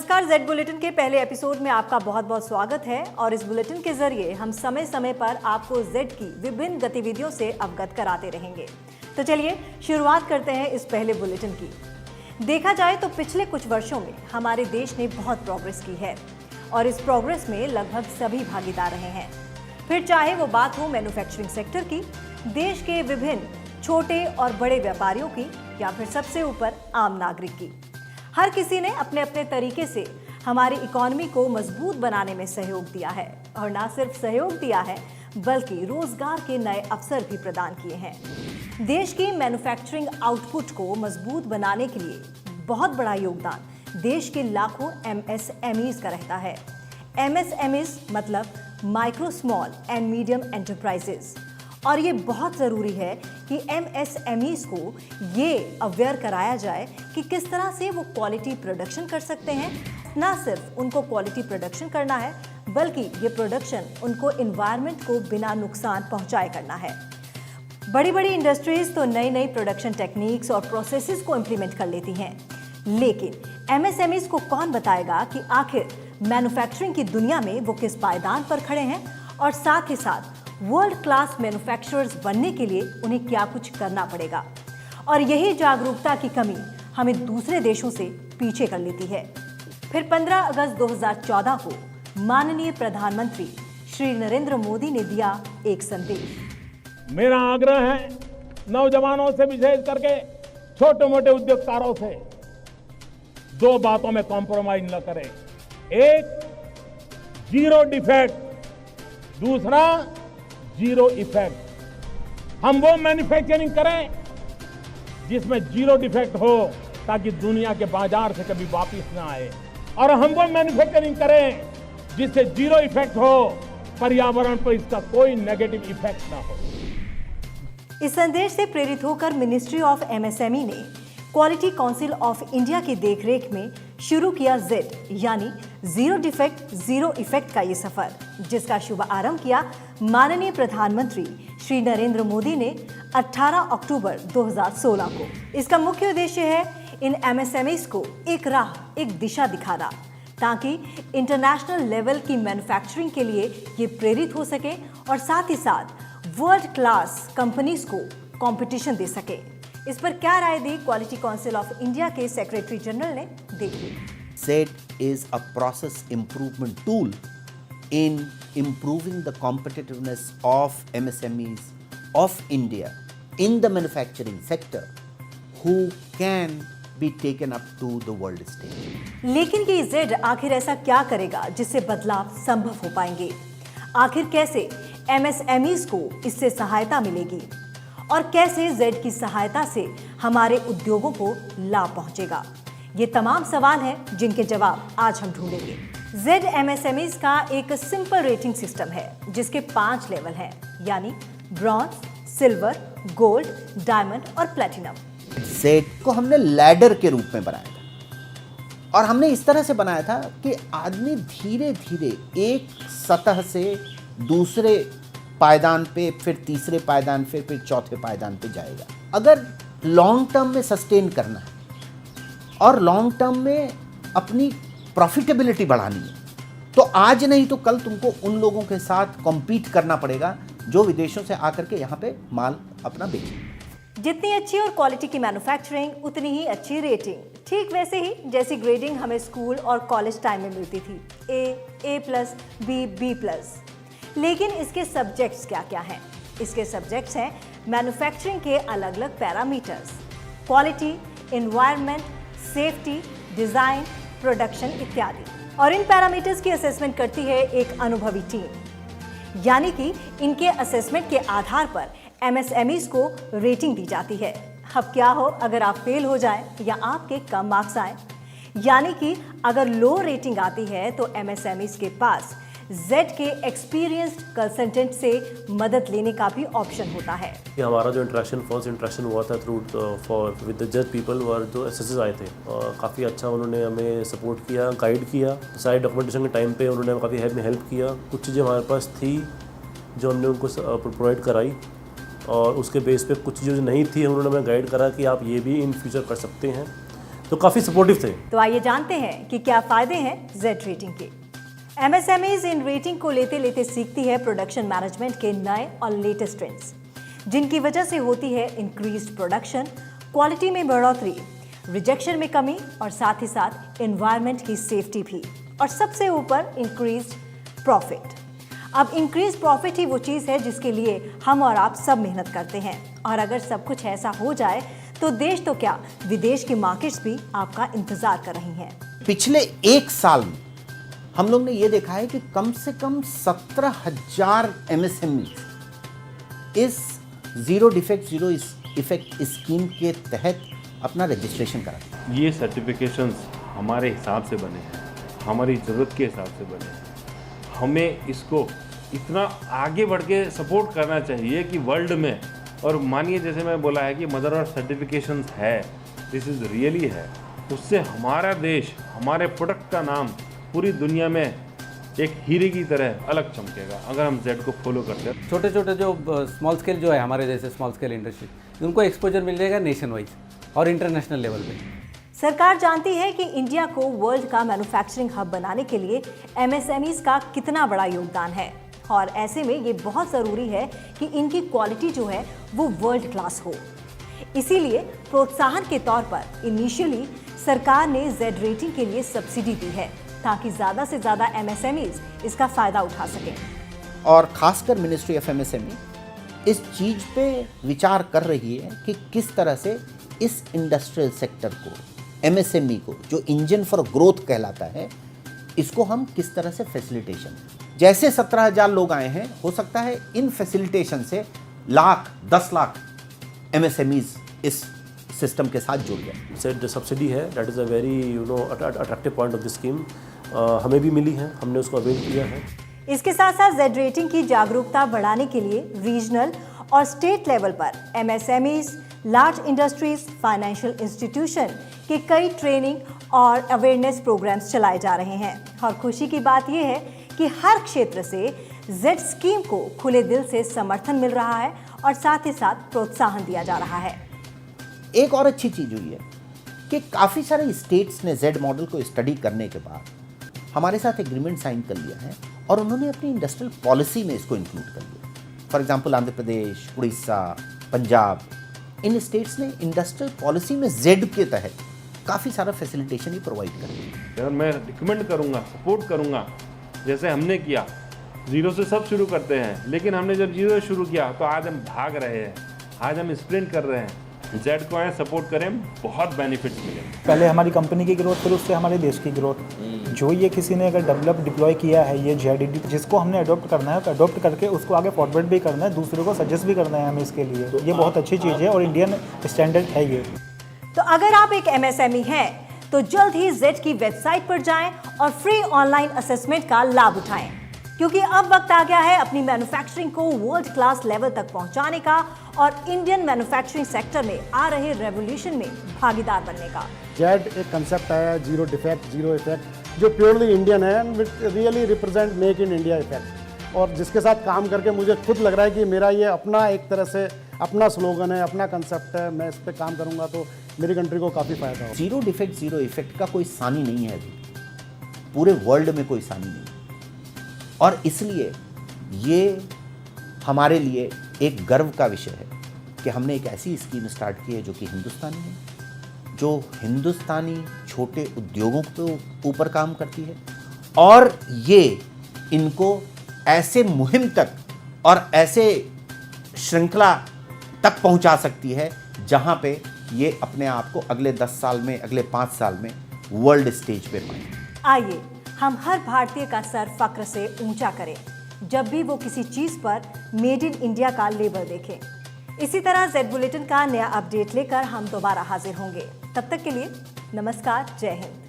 नमस्कार, Z bulletin के पहले एपिसोड में आपका बहुत बहुत स्वागत है। और इस बुलेटिन के जरिए हम समय समय पर आपको जेड की विभिन्न गतिविधियों से अवगत कराते रहेंगे। तो चलिए शुरुआत करते हैं इस पहले बुलेटिन की। देखा जाए तो पिछले कुछ वर्षों में हमारे देश ने बहुत प्रोग्रेस की है और इस प्रोग्रेस में लगभग सभी भागीदार रहे हैं। फिर चाहे वो बात हो मैन्युफैक्चरिंग सेक्टर की, देश के विभिन्न छोटे और बड़े व्यापारियों की, या फिर सबसे ऊपर आम नागरिक की। हर किसी ने अपने अपने तरीके से हमारी इकोनॉमी को मजबूत बनाने में सहयोग दिया है और ना सिर्फ सहयोग दिया है बल्कि रोजगार के नए अवसर भी प्रदान किए हैं। देश की मैन्युफैक्चरिंग आउटपुट को मजबूत बनाने के लिए बहुत बड़ा योगदान देश के लाखों MSMEs का रहता है। MSMEs मतलब micro small and medium enterprises. और ये बहुत ज़रूरी है कि MSMEs को ये अवेयर कराया जाए कि किस तरह से वो क्वालिटी प्रोडक्शन कर सकते हैं। ना सिर्फ उनको क्वालिटी प्रोडक्शन करना है बल्कि ये प्रोडक्शन उनको इन्वायरमेंट को बिना नुकसान पहुंचाए करना है। बड़ी बड़ी इंडस्ट्रीज तो नई नई प्रोडक्शन टेक्निक्स और प्रोसेसेस को इम्प्लीमेंट कर लेती हैं, लेकिन MSMEs को कौन बताएगा कि आखिर मैन्युफैक्चरिंग की दुनिया में वो किस पायदान पर खड़े हैं और साथ ही साथ वर्ल्ड क्लास मैन्युफैक्चरर्स बनने के लिए उन्हें क्या कुछ करना पड़ेगा। और यही जागरूकता की कमी हमें दूसरे देशों से पीछे कर लेती है। फिर 15 अगस्त 2014 को माननीय प्रधानमंत्री श्री नरेंद्र मोदी ने दिया एक संदेश। मेरा आग्रह है नौजवानों से, विशेष करके छोटे मोटे उद्योगकारों से, दो बातों में कॉम्प्रोमाइज न करें। एक, जीरो डिफेक्ट, दूसरा जीरो इफेक्ट। हम वो मैन्युफैक्चरिंग करें जिसमें जीरो डिफेक्ट हो ताकि दुनिया के बाजार से कभी वापस ना आए, और हम वो मैन्युफैक्चरिंग करें जिससे जीरो इफेक्ट हो, पर्यावरण पर इसका कोई नेगेटिव इफेक्ट ना हो। इस संदेश से प्रेरित होकर मिनिस्ट्री ऑफ MSME ने क्वालिटी काउंसिल ऑफ इंडिया की देखरेख में शुरू किया जेड यानी जीरो डिफेक्ट जीरो इफेक्ट का ये सफर, जिसका शुभ आरंभ किया माननीय प्रधानमंत्री श्री नरेंद्र मोदी ने 18 अक्टूबर 2016 को। इसका मुख्य उद्देश्य है इन MSMEs को एक राह, एक दिशा दिखाना, ताकि इंटरनेशनल लेवल की मैन्युफैक्चरिंग के लिए ये प्रेरित हो सके और साथ ही साथ वर्ल्ड क्लास कंपनीज को कंपटीशन दे सके। इस पर क्या राय दी क्वालिटी काउंसिल ऑफ इंडिया के सेक्रेटरी जनरल ने, देखिए। SET is a process improvement tool in improving the competitiveness of MSMEs of India in the manufacturing sector who can be taken up to the world stage. लेकिन ये Z आखिर ऐसा क्या करेगा जिससे बदलाव संभव हो पाएंगे? आखिर कैसे MSMEs को इससे सहायता मिलेगी और कैसे जेड की सहायता से हमारे उद्योगों को लाभ पहुंचेगा? ये तमाम सवाल हैं जिनके जवाब आज हम ढूंढेंगे। जेड MSMEs का एक सिंपल रेटिंग सिस्टम है जिसके 5 लेवल हैं, यानी ब्रॉन्ज, सिल्वर, गोल्ड, डायमंड और प्लेटिनम। SET को हमने लैडर के रूप में बनाया था और हमने इस तरह से बनाया था कि आदमी धीरे धीरे एक सतह से दूसरे पायदान पे, फिर तीसरे पायदान पे, फिर चौथे पायदान पे जाएगा। अगर लॉन्ग टर्म में सस्टेन करना है और लॉन्ग टर्म में अपनी प्रॉफिटेबिलिटी बढ़ानी है तो आज नहीं तो कल तुमको उन लोगों के साथ कॉम्पीट करना पड़ेगा जो विदेशों से आकर के यहाँ पे माल अपना बेचें। जितनी अच्छी और क्वालिटी की मैन्युफैक्चरिंग उतनी ही अच्छी रेटिंग। ठीक वैसे ही जैसी ग्रेडिंग हमें स्कूल और कॉलेज टाइम में मिलती थी, A+, B+। लेकिन इसके सब्जेक्ट्स क्या क्या हैं? इसके सब्जेक्ट्स हैं मैन्युफैक्चरिंग के अलग अलग parameters, quality, environment, safety, design, production इत्यादि। और इन पैरामीटर्स की असेसमेंट करती है एक अनुभवी टीम, यानी कि इनके असेसमेंट के आधार पर MSMEs को रेटिंग दी जाती है। अब क्या हो अगर आप फेल हो जाएं या आपके कम मार्क्स आए, यानी कि अगर लो रेटिंग आती है तो MSMEs के पास जेड के एक्सपीरियंस्ड कंसल्टेंट से मदद लेने का भी ऑप्शन होता है। हमारा जो फर्स्ट इंटरेक्शन हुआ था through for with the Z people were जो एसएसएस आए थे और काफ़ी अच्छा उन्होंने हमें सपोर्ट किया, गाइड किया। सारे डॉक्यूमेंटेशन के टाइम पे उन्होंने काफ़ी हेल्प किया। कुछ चीज़ें हमारे पास थी जो हमने उनको प्रोवाइड कराई और उसके बेस पे कुछ चीज़ें जो नहीं थी उन्होंने हमें गाइड करा कि आप ये भी इन फ्यूचर कर सकते हैं। तो काफ़ी सपोर्टिव थे। तो आइए जानते हैं कि क्या फायदे हैं जेड रेटिंग के। एमएसएमईज इन रेटिंग को लेते लेते सीखती है प्रोडक्शन मैनेजमेंट के नए और लेटेस्ट ट्रेंड्स, जिनकी वजह से होती है इंक्रीज्ड प्रोडक्शन, क्वालिटी में बढ़ोतरी, रिजेक्शन में कमी और साथ ही साथ एनवायरनमेंट की सेफ्टी भी, और सबसे ऊपर इंक्रीज्ड प्रॉफिट। अब इंक्रीज प्रॉफिट ही वो चीज़ है जिसके लिए हम और आप सब मेहनत करते हैं, और अगर सब कुछ ऐसा हो जाए तो देश तो क्या, विदेश की मार्केट्स भी आपका इंतजार कर रही हैं। पिछले एक साल में हम लोग ने ये देखा है कि कम से कम 17,000 एमएसएमई इस zero defect zero effect scheme के तहत अपना रजिस्ट्रेशन करा। ये सर्टिफिकेशंस हमारे हिसाब से बने हैं, हमारी ज़रूरत के हिसाब से बने हैं। हमें इसको इतना आगे बढ़ के सपोर्ट करना चाहिए कि वर्ल्ड में, और मानिए जैसे मैं बोला है कि मदर अर्थ सर्टिफिकेशंस है, दिस इज़ रियली है, उससे हमारा देश, हमारे प्रोडक्ट का नाम पूरी दुनिया में एक हीरे की तरह अलग चमकेगा अगर हम जेड को फॉलो करते हैं। छोटे छोटे जो स्मॉल स्केल जो है हमारे जैसे स्मॉल स्केल इंडस्ट्री, उनको एक्सपोजर मिल जाएगा नेशन वाइज और इंटरनेशनल लेवल पे। सरकार जानती है कि इंडिया को वर्ल्ड का मैन्युफैक्चरिंग हब बनाने के लिए एमएसएमईज का कितना बड़ा योगदान है, और ऐसे में ये बहुत ज़रूरी है कि इनकी क्वालिटी जो है वो वर्ल्ड क्लास हो। इसीलिए प्रोत्साहन के तौर पर इनिशियली सरकार ने जेड रेटिंग के लिए सब्सिडी दी है, ताकि ज़्यादा से ज़्यादा एमएसएमईज इसका फ़ायदा उठा सकें। और खासकर मिनिस्ट्री ऑफ एमएसएमई इस चीज़ पे विचार कर रही है कि किस तरह से इस इंडस्ट्रियल सेक्टर को, एमएसएमई को, जो इंजन फॉर ग्रोथ कहलाता है, इसको हम किस तरह से फैसिलिटेशन, जैसे 17,000 लोग आए हैं, हो सकता है इन फैसिलिटेशन से लाख 10 लाख एमएसएमईज इस सिस्टम के साथ जुड़ गए। सेड सब्सिडी है, that is a very attractive point of the scheme. हमें भी मिली है, हमने उसको अवेल किया है। इसके साथ साथ जेड रेटिंग की जागरूकता बढ़ाने के लिए रीजनल और स्टेट लेवल पर MSMEs, large industries, financial institution के कई ट्रेनिंग और अवेयरनेस प्रोग्राम्स चलाए जा रहे हैं। और खुशी की बात यह है कि हर क्षेत्र से जेड स्कीम को खुले दिल से समर्थन मिल रहा है और साथ ही साथ प्रोत्साहन दिया जा रहा है। एक और अच्छी चीज़ हुई है कि काफ़ी सारे स्टेट्स ने जेड मॉडल को स्टडी करने के बाद हमारे साथ एग्रीमेंट साइन कर लिया है, और उन्होंने अपनी इंडस्ट्रियल पॉलिसी में इसको इंक्लूड कर लिया। For example Andhra Pradesh, Orissa, Punjab, in states ने इंडस्ट्रियल पॉलिसी में जेड के तहत काफ़ी सारा फैसिलिटेशन ही प्रोवाइड कर दिया। और मैं रिकमेंड करूँगा, सपोर्ट करूँगा, जैसे हमने किया, जीरो से सब शुरू करते हैं, लेकिन हमने जब जीरो से शुरू किया तो आज हम भाग रहे हैं, आज हम स्प्रिंट कर रहे हैं। जेड को आए सपोर्ट करें, बहुत बेनिफिट्स मिले। पहले हमारी कंपनी की ग्रोथ, फिर उससे हमारे देश की ग्रोथ। जो ये किसी ने अगर डेवलप डिप्लॉय किया है ये जेड, जिसको हमने अडॉप्ट करना है, अडॉप्ट करके उसको आगे फॉरवर्ड भी करना है, दूसरों को सजेस्ट भी करना है हमें इसके लिए। ये बहुत अच्छी चीज़ है और इंडियन स्टैंडर्ड है ये। तो अगर आप एक एमएसएमई हैं तो जल्द ही जेड की वेबसाइट पर जाएं और फ्री ऑनलाइन असेसमेंट का लाभ उठाएं, क्योंकि अब वक्त आ गया है अपनी मैन्युफैक्चरिंग को वर्ल्ड क्लास लेवल तक पहुंचाने का और इंडियन मैन्युफैक्चरिंग सेक्टर में आ रहे रेवोल्यूशन में भागीदार बनने का। जेड एक कंसेप्ट आया, जीरो डिफेक्ट जीरो इफेक्ट, जो प्योरली इंडियन है and really represent make in India effect, और जिसके साथ काम करके मुझे खुद लग रहा है कि मेरा ये अपना एक तरह से अपना स्लोगन है, अपना कंसेप्ट है। मैं इस पर काम करूँगा तो मेरी कंट्री को काफ़ी फायदा होगा। जीरो डिफेक्ट जीरो इफेक्ट का कोई सानी नहीं है अभी, पूरे वर्ल्ड में कोई सानी नहीं, और इसलिए ये हमारे लिए एक गर्व का विषय है कि हमने एक ऐसी स्कीम स्टार्ट की है जो कि हिंदुस्तानी है, जो हिंदुस्तानी छोटे उद्योगों के ऊपर काम करती है, और ये इनको ऐसे मुहिम तक और ऐसे श्रृंखला तक पहुंचा सकती है जहां पे ये अपने आप को अगले 10 साल में, अगले 5 साल में वर्ल्ड स्टेज पे पाएंगे। आइए हम हर भारतीय का सर फक्र से ऊंचा करें जब भी वो किसी चीज पर मेड इन इंडिया का लेबल देखें। इसी तरह जेड बुलेटिन का नया अपडेट लेकर हम दोबारा हाजिर होंगे। तब तक के लिए नमस्कार, जय हिंद।